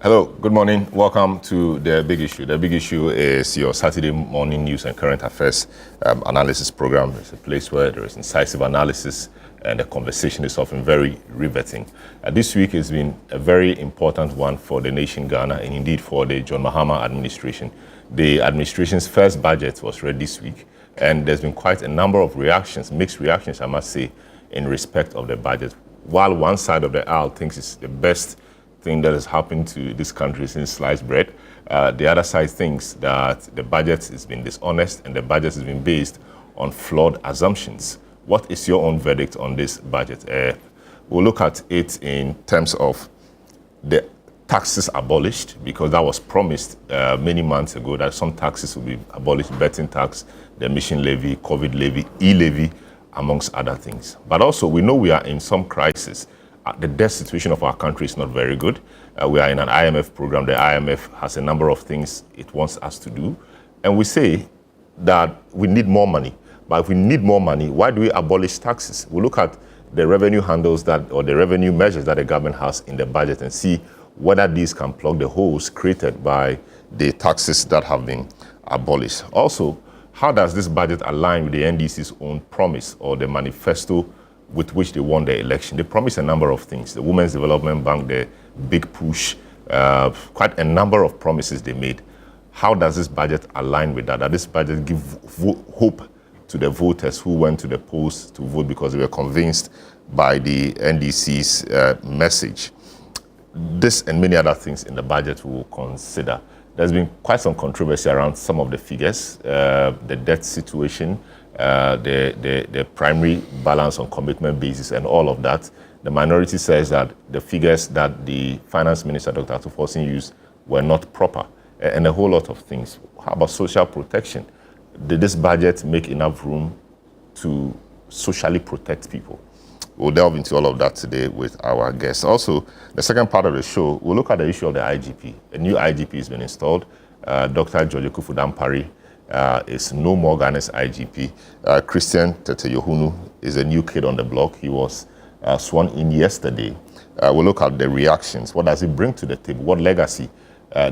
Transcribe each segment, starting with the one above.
Hello, good morning. Welcome to The Big Issue. The Big Issue is your Saturday morning news and current affairs analysis program. It's a place where there is incisive analysis and the conversation is often very riveting. This week has been a very important one for the nation Ghana and indeed for the John Mahama administration. The administration's first budget was read this week, and there's been quite a number of reactions, mixed reactions, I must say, in respect of the budget. While one side of the aisle thinks it's the best thing that has happened to this country since sliced bread, the other side thinks that the budget has been dishonest and the budget has been based on flawed assumptions. What is your own verdict on this budget? We'll look at it in terms of the taxes abolished, because that was promised many months ago that some taxes will be abolished: betting tax, the emission levy, COVID levy, e-levy, amongst other things. But also, we know we are in some crisis. The debt situation of our country is not very good. We are in an IMF program. The IMF has a number of things it wants us to do. And we say that we need more money. But if we need more money, why do we abolish taxes? We look at the revenue handles or the revenue measures that the government has in the budget and see whether these can plug the holes created by the taxes that have been abolished. Also, how does this budget align with the NDC's own promise or the manifesto with which they won the election? They promised a number of things. The Women's Development Bank, the big push, quite a number of promises they made. How does this budget align with that? Does this budget give hope to the voters who went to the polls to vote because they were convinced by the NDC's message? This and many other things in the budget we will consider. There's been quite some controversy around some of the figures, the debt situation, the primary balance on commitment basis and all of that. The minority says that the figures that the Finance Minister, Dr. Atuforsin, used were not proper, and a whole lot of things. How about social protection? Did this budget make enough room to socially protect people? We'll delve into all of that today with our guests. Also, the second part of the show, we'll look at the issue of the IGP. A new IGP has been installed. Dr. George Kufuor is no more Ghana's IGP. Christian Teteyohunu is a new kid on the block. He was sworn in yesterday. We'll look at the reactions. What does he bring to the table? What legacy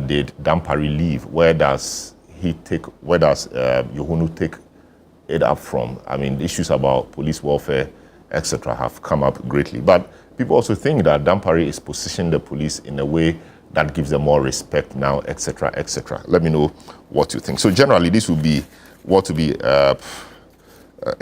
did Dampari leave? Where does Yohunu take it up from? I mean, issues about police welfare, etc., have come up greatly. But people also think that Dampari is positioning the police in a way that gives them more respect now, etc., etc. Let me know what you think. So generally, this will be what will be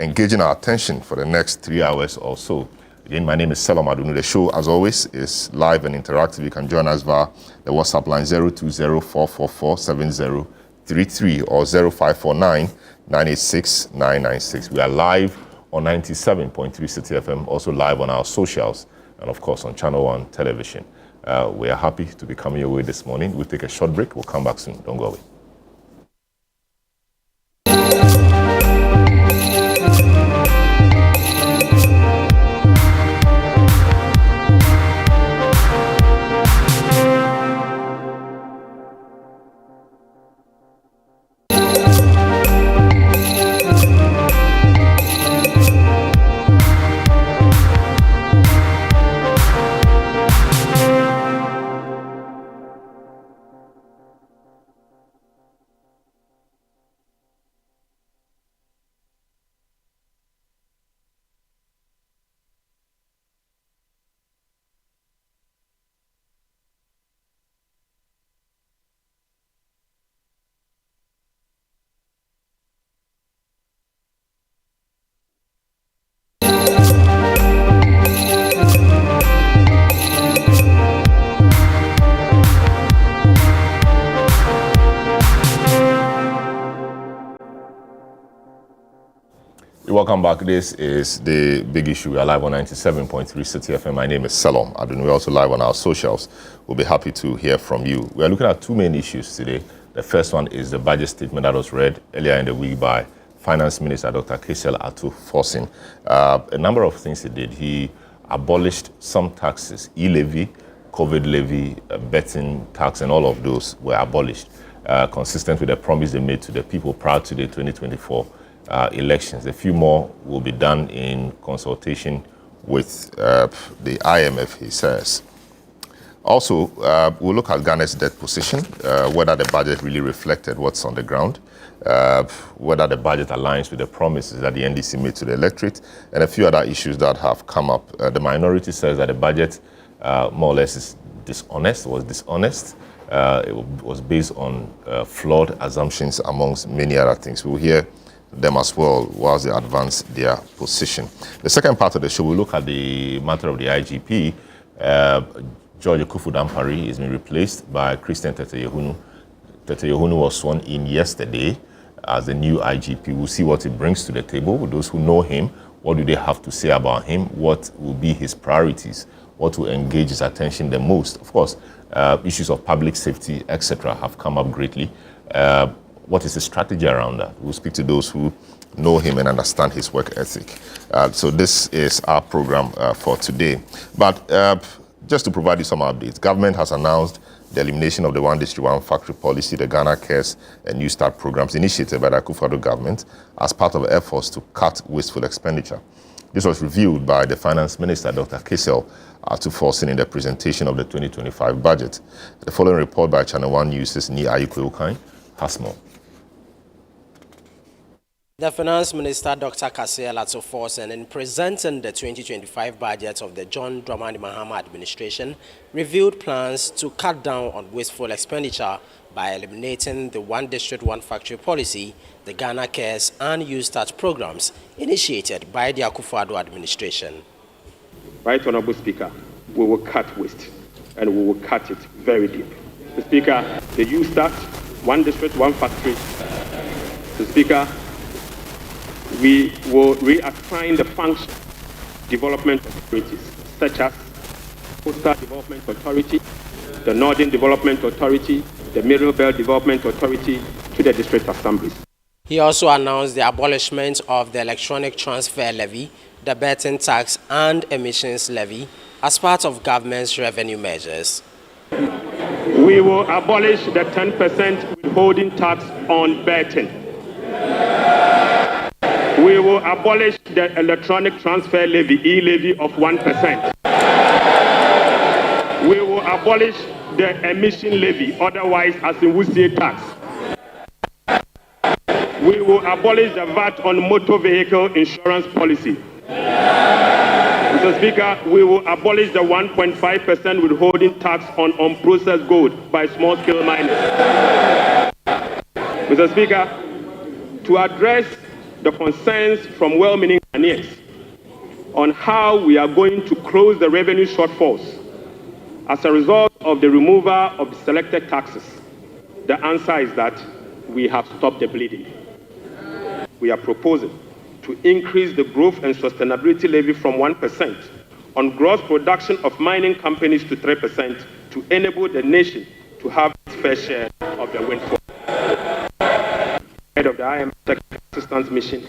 engaging our attention for the next 3 hours or so. Again, my name is Selam Adunu. The show, as always, is live and interactive. You can join us via the WhatsApp line 020-444-7033 or 0549-986-996. We are live on 97.3 City FM, also live on our socials, and of course on ChannelOne television. We are happy to be coming your way this morning. We'll take a short break. We'll come back soon. Don't go away. Welcome back. This is The Big Issue. We are live on 97.3 City FM. My name is Selam Adunu. We're also live on our socials. We'll be happy to hear from you. We are looking at two main issues today. The first one is the budget statement that was read earlier in the week by Finance Minister Dr. Atuforsin. A number of things he did. He abolished some taxes, e-levy, COVID levy, betting tax, and all of those were abolished, consistent with the promise they made to the people prior to the 2024 elections. A few more will be done in consultation with the IMF, he says. Also, we'll look at Ghana's debt position, whether the budget really reflected what's on the ground, whether the budget aligns with the promises that the NDC made to the electorate, and a few other issues that have come up. The minority says that the budget more or less is dishonest. It was based on flawed assumptions, amongst many other things. We'll hear them as well whilst they advance their position. The second part of the show, we'll look at the matter of the IGP. George Akufu-Dampare is being replaced by Christian Tete-Yehunu. Tete-Yehunu was sworn in yesterday as the new IGP. We'll see what he brings to the table. With those who know him, what do they have to say about him? What will be his priorities? What will engage his attention the most? Of course, issues of public safety, etc., have come up greatly. What is the strategy around that? We'll speak to those who know him and understand his work ethic. So this is our program for today. But just to provide you some updates, government has announced the elimination of the One District, One Factory policy, the Ghana Cares and New Start programs initiated by the Akufo-Addo government as part of efforts to cut wasteful expenditure. This was revealed by the Finance Minister, Dr. Kesel Atu-Forson, in the presentation of the 2025 budget. The following report by ChannelOne News' Ni Ayikwe has more. The Finance Minister, Dr. Kesel Atu-Forson, in presenting the 2025 budget of the John Dramani Mahama administration, revealed plans to cut down on wasteful expenditure by eliminating the One District, One Factory policy, the Ghana Cares and New Start programs initiated by the Akufo-Addo administration. Right, Honorable Speaker, we will cut waste, and we will cut it very deep. Mr. Speaker, the New Start, One District, One Factory. Mr. Speaker, we will reassign the function development authorities, such as Coastal Development Authority, the Northern Development Authority, the Middle Belt Development Authority, to the district assemblies. He also announced the abolishment of the electronic transfer levy, the betting tax and emissions levy as part of government's revenue measures. We will abolish the 10% withholding tax on betting. We will abolish the electronic transfer levy, e-levy of 1%. We will abolish the emission levy, otherwise as in Wusie tax. We will abolish the VAT on motor vehicle insurance policy. Mr. Speaker, we will abolish the 1.5% withholding tax on unprocessed gold by small-scale miners. Mr. Speaker, to address the concerns from well-meaning Ghanaians on how we are going to close the revenue shortfalls as a result of the removal of the selected taxes, the answer is that we have stopped the bleeding. We are proposing to increase the growth and sustainability levy from 1% on gross production of mining companies to 3% to enable the nation to have its fair share of the windfall. Head of the IMF Technical Assistance Mission,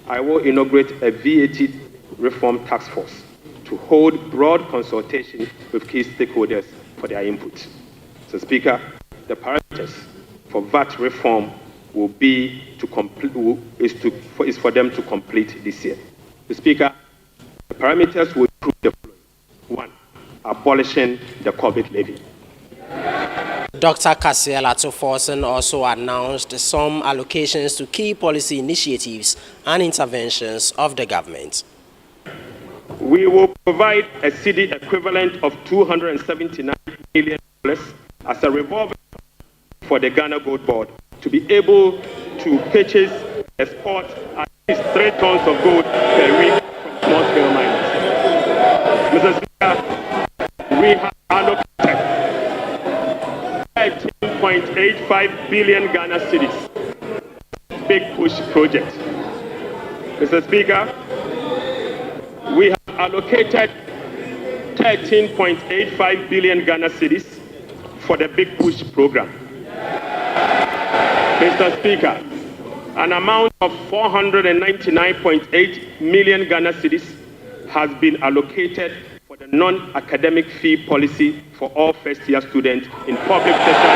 I will inaugurate a VAT reform task force to hold broad consultation with key stakeholders for their input. So, Speaker, the parameters for VAT reform will be to is for them to complete this year. The Speaker, the parameters will include the following: 1, abolishing the COVID levy. Dr. Kesel Atu-Forson also announced some allocations to key policy initiatives and interventions of the government. We will provide a cedi equivalent of $279 million as a revolving for the Ghana Gold Board to be able to purchase, export at least 3 tons of gold per week from small-scale miners. Mr. Speaker, we have allocated 13.85 billion Ghana cedis. Big push project. Mr. Speaker, we have allocated 13.85 billion Ghana cedis for the Big Push program. Mr. Speaker, an amount of 499.8 million Ghana cedis has been allocated for the non-academic fee policy for all first-year students in public sector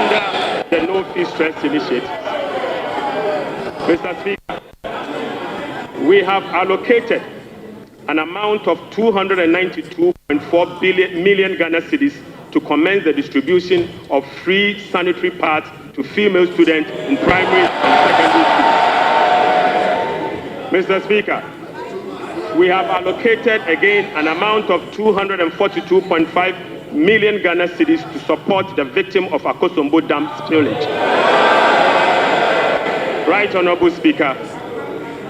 under the No Fee Stress Initiative. Mr. Speaker, we have allocated an amount of 292.4 million Ghana cedis to commence the distribution of free sanitary pads to female students in primary and secondary schools. Mr. Speaker, we have allocated again an amount of 242.5 million Ghana cedis to support the victim of Akosombo Dam spillage. Right, Honorable Speaker,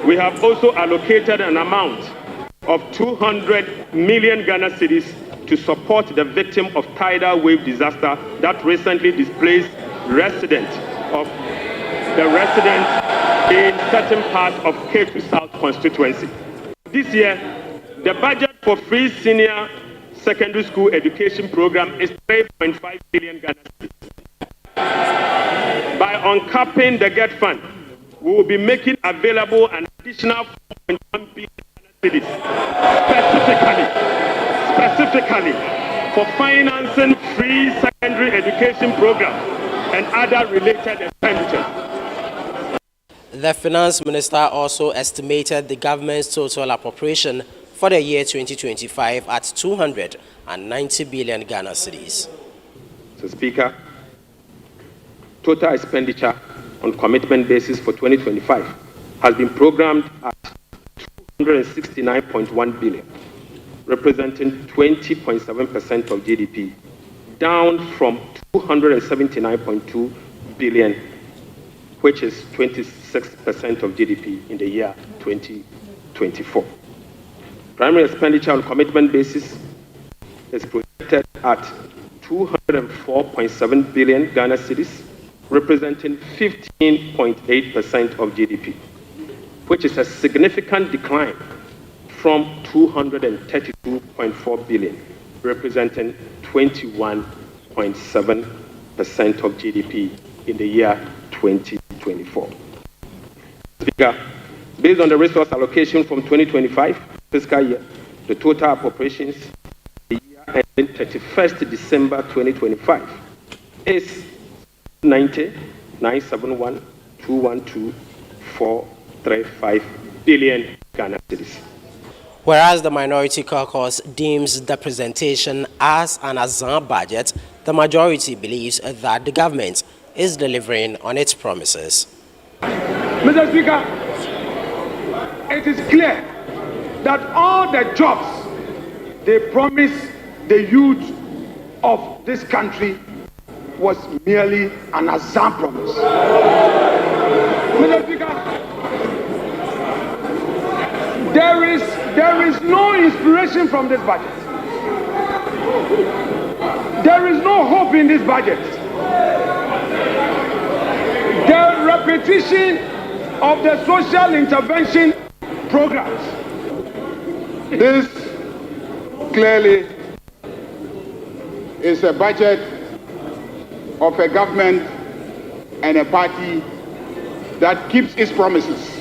we have also allocated an amount of 200 million Ghana cedis to support the victim of tidal wave disaster that recently displaced residents in certain parts of Cape South constituency. This year, the budget for free senior secondary school education program is 3.5 billion Ghana cedis. By uncapping the GET fund, we will be making available an additional 4.1 billion cedis specifically for financing free secondary education programs and other related expenditures. The finance minister also estimated the government's total appropriation for the year 2025 at 290 billion Ghana cedis. Mr. Speaker, total expenditure on commitment basis for 2025 has been programmed at 269.1 billion, representing 20.7% of GDP, down from 279.2 billion, which is 26% of GDP in the year 2024. Primary expenditure on commitment basis is projected at 204.7 billion Ghana cedis, representing 15.8% of GDP, which is a significant decline from 232.4 billion, representing 21.7% of GDP in the year 2024. Speaker, based on the resource allocation from 2025 fiscal year, the total appropriations the year ending 31st December 2025 is 90,971,212,435 billion Ghana cedis. Whereas the Minority Caucus deems the presentation as an Azan budget, the majority believes that the government is delivering on its promises. Mr. Speaker, it is clear that all the jobs they promised the youth of this country was merely an Azan promise. Mr. Speaker, there is no inspiration from this budget. There is no hope in this budget. The repetition of the social intervention programs. This clearly is a budget of a government and a party that keeps its promises.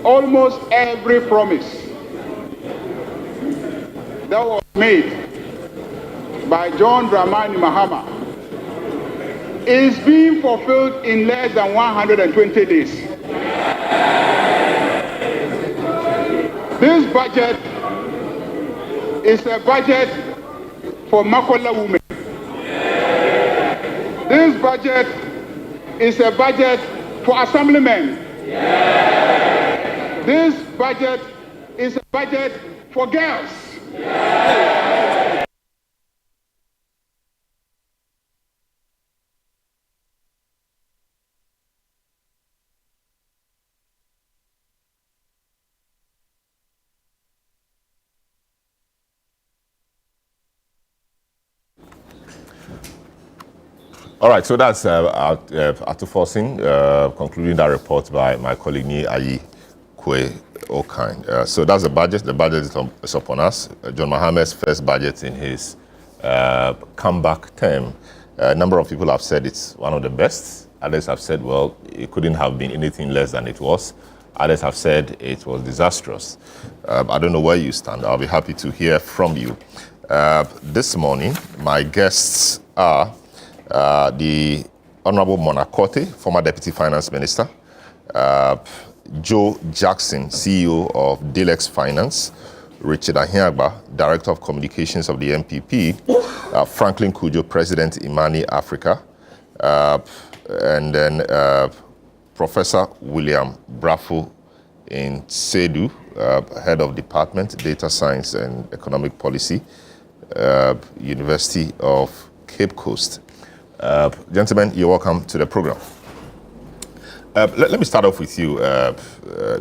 Almost every promise that was made by John Dramani Mahama is being fulfilled in less than 120 days. This budget is a budget for Makola women. This budget is a budget for assemblymen. This budget is a budget for girls. All right, so that's Atufosin, concluding that report by my colleague Ni Ayi Kwe Okine. So that's the budget. The budget is upon us. John Mahama's first budget in his comeback term. A number of people have said it's one of the best. Others have said, well, it couldn't have been anything less than it was. Others have said it was disastrous. I don't know where you stand. I'll be happy to hear from you. This morning, my guests are the Honorable Mona Korte, former Deputy Finance Minister, Joe Jackson, CEO of Delex Finance, Richard Ahiagba, Director of Communications of the MPP, Franklin Kujo, President, Imani Africa, and then Professor William Brafo in Sedu, Head of Department, Data Science and Economic Policy, University of Cape Coast. Gentlemen, you're welcome to the program. Let me start off with you,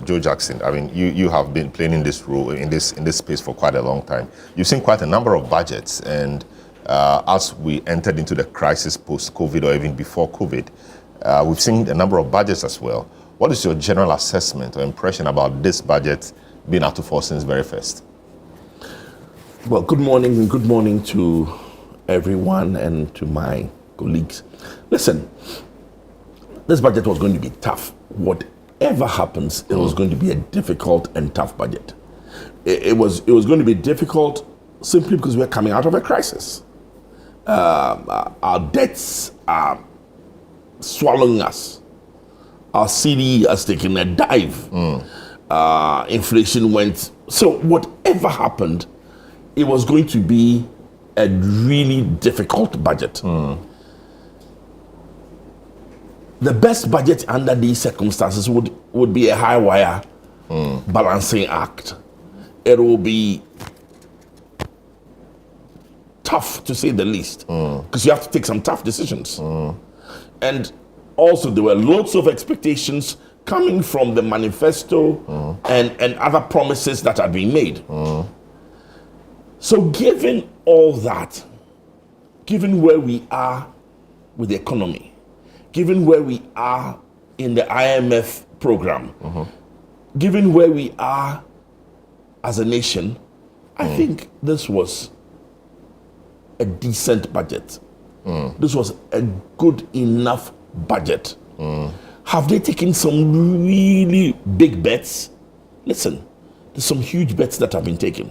Joe Jackson. I mean, you have been playing in this role, in this space for quite a long time. You've seen quite a number of budgets, and as we entered into the crisis post-COVID or even before COVID, we've seen a number of budgets as well. What is your general assessment or impression about this budget being out to force since very first? Well, good morning, and good morning to everyone and to my colleagues. Listen, this budget was going to be tough. Whatever happens, it was going to be a difficult and tough budget. It was going to be difficult simply because we're coming out of a crisis. Our debts are swallowing us. Our CD has taken a dive. Inflation went. So whatever happened, it was going to be a really difficult budget. The best budget under these circumstances would be a high wire balancing act. It will be tough, to say the least, because you have to take some tough decisions. And also there were lots of expectations coming from the manifesto and other promises that had been made. So given all that, given where we are with the economy, given where we are in the IMF program, given where we are as a nation, I think this was a decent budget. This was a good enough budget. Have they taken some really big bets? Listen, there's some huge bets that have been taken.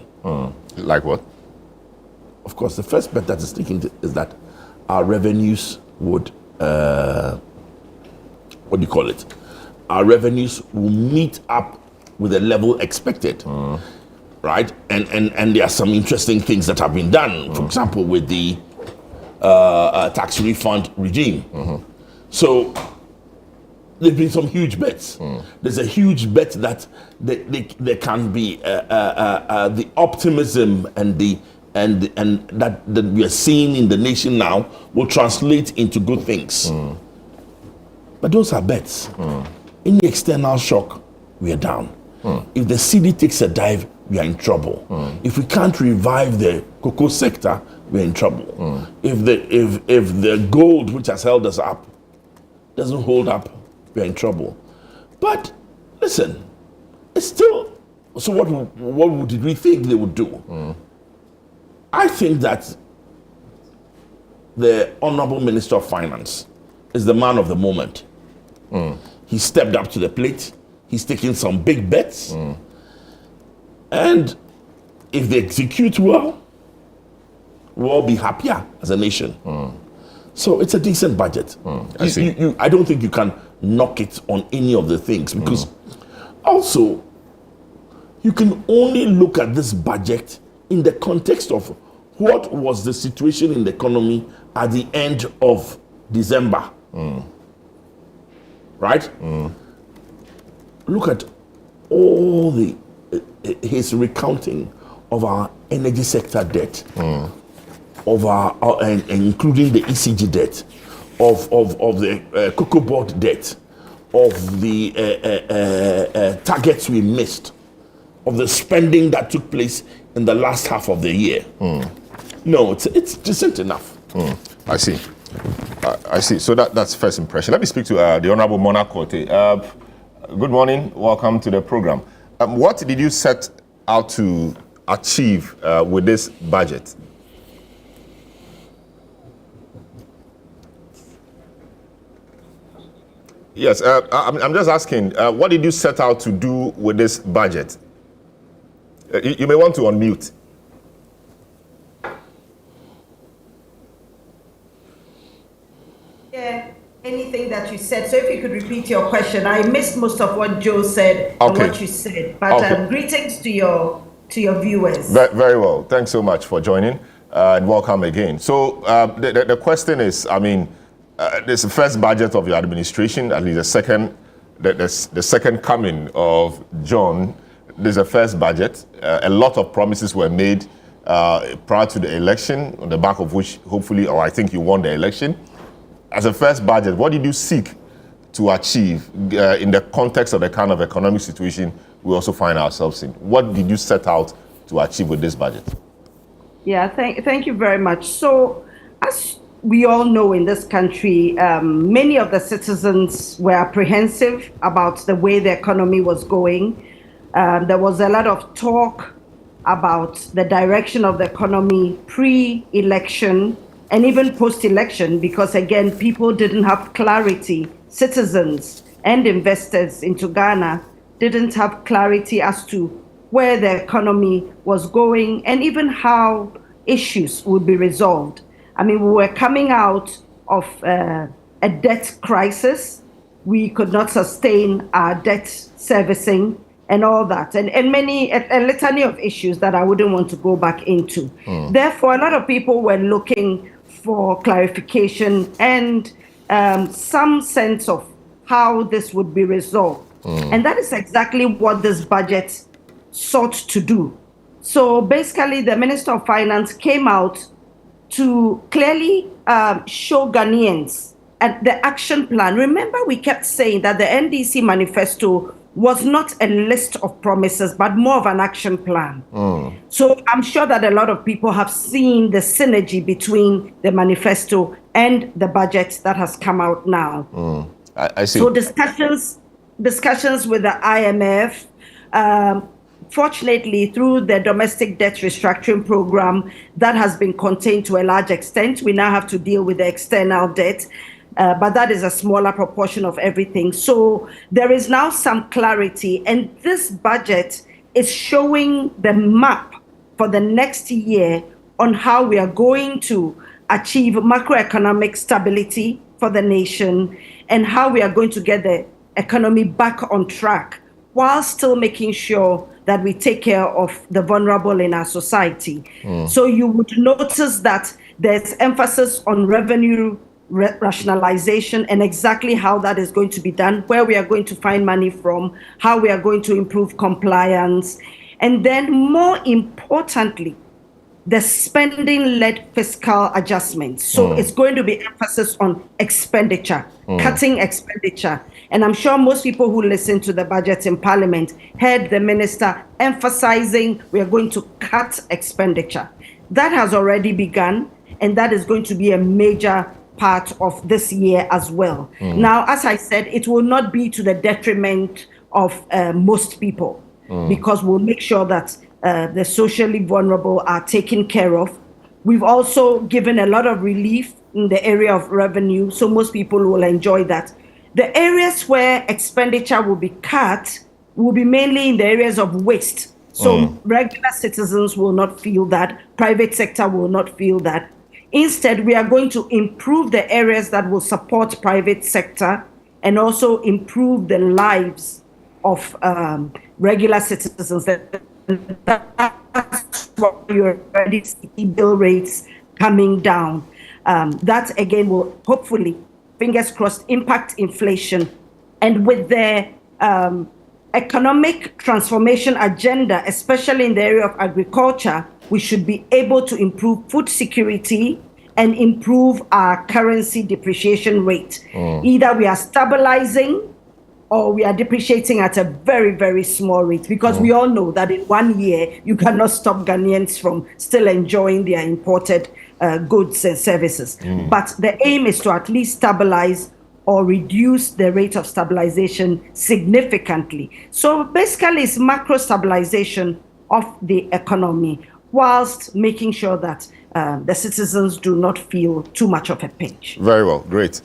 Like what? Of course, the first bet that is taken is that our revenues would what do you call it? Our revenues will meet up with the level expected, right? And there are some interesting things that have been done. For example, with the tax refund regime. So there's been some huge bets. There's a huge bet that there can be the optimism and that we are seeing in the nation now will translate into good things. But those are bets. In the external shock, we are down. If the CD takes a dive, we are in trouble. If we can't revive the cocoa sector, we're in trouble. If the gold, which has held us up, doesn't hold up, we're in trouble. But listen, it's still. So what did we think they would do? I think that the Honorable Minister of Finance is the man of the moment. He stepped up to the plate. He's taking some big bets. And if they execute well, we'll all be happier as a nation. So it's a decent budget. I don't think you can knock it on any of the things, because also you can only look at this budget in the context of what was the situation in the economy at the end of December. Right? Look at all his recounting of our energy sector debt, of our and including the ECG debt, of the cocoa board debt, of the targets we missed, of the spending that took place in the last half of the year. No, it's decent enough. I see. I see. So that's first impression. Let me speak to the Honorable Mona Korte. Good morning. Welcome to the program. What did you set out to achieve with this budget? Yes, I'm just asking, what did you set out to do with this budget? You may want to unmute. Yeah, anything that you said. So if you could repeat your question. I missed most of what Joe said and what you said. But greetings to your viewers. Very well. Thanks so much for joining and welcome again. So the question is, I mean, this is the first budget of your administration, at least the second coming of John. This is the first budget. A lot of promises were made prior to the election, on the back of which, hopefully, or I think you won the election. As a first budget, what did you seek to achieve in the context of the kind of economic situation we also find ourselves in? What did you set out to achieve with this budget? Yeah, thank you very much. So, as we all know in this country, many of the citizens were apprehensive about the way the economy was going. There was a lot of talk about the direction of the economy pre-election and even post-election, because again, people didn't have clarity. Citizens and investors into Ghana didn't have clarity as to where the economy was going and even how issues would be resolved. I mean, we were coming out of a debt crisis. We could not sustain our debt servicing and all that, and a litany of issues that I wouldn't want to go back into. Therefore, a lot of people were looking for clarification and some sense of how this would be resolved. And that is exactly what this budget sought to do. So basically, the Minister of Finance came out to clearly show Ghanaians at the action plan. Remember, we kept saying that the NDC manifesto was not a list of promises, but more of an action plan. So I'm sure that a lot of people have seen the synergy between the manifesto and the budget that has come out now. I see. So discussions with the IMF, fortunately, through the domestic debt restructuring program, that has been contained to a large extent. We now have to deal with the external debt. But that is a smaller proportion of everything. So there is now some clarity. And this budget is showing the map for the next year on how we are going to achieve macroeconomic stability for the nation and how we are going to get the economy back on track while still making sure that we take care of the vulnerable in our society. So you would notice that there's emphasis on revenue rationalization and exactly how that is going to be done, where we are going to find money from, how we are going to improve compliance, and then more importantly, the spending-led fiscal adjustments. So it's going to be emphasis on expenditure, cutting expenditure. And I'm sure most people who listen to the budget in Parliament heard the minister emphasizing we are going to cut expenditure. That has already begun, and that is going to be a major part of this year as well. Now, as I said, it will not be to the detriment of most people, because we'll make sure that the socially vulnerable are taken care of. We've also given a lot of relief in the area of revenue, so most people will enjoy that. The areas where expenditure will be cut will be mainly in the areas of waste. So regular citizens will not feel that, private sector will not feel that. Instead, we are going to improve the areas that will support private sector and also improve the lives of regular citizens. That's what you're already seeing bill rates coming down. That again will hopefully, fingers crossed, impact inflation. And with the economic transformation agenda, especially in the area of agriculture, we should be able to improve food security and improve our currency depreciation rate. Either we are stabilizing or we are depreciating at a very, very small rate, because we all know that in 1 year, you cannot stop Ghanaians from still enjoying their imported goods and services. But the aim is to at least stabilize or reduce the rate of stabilization significantly. So basically, it's macro stabilization of the economy, whilst making sure that the citizens do not feel too much of a pinch. Very well, great.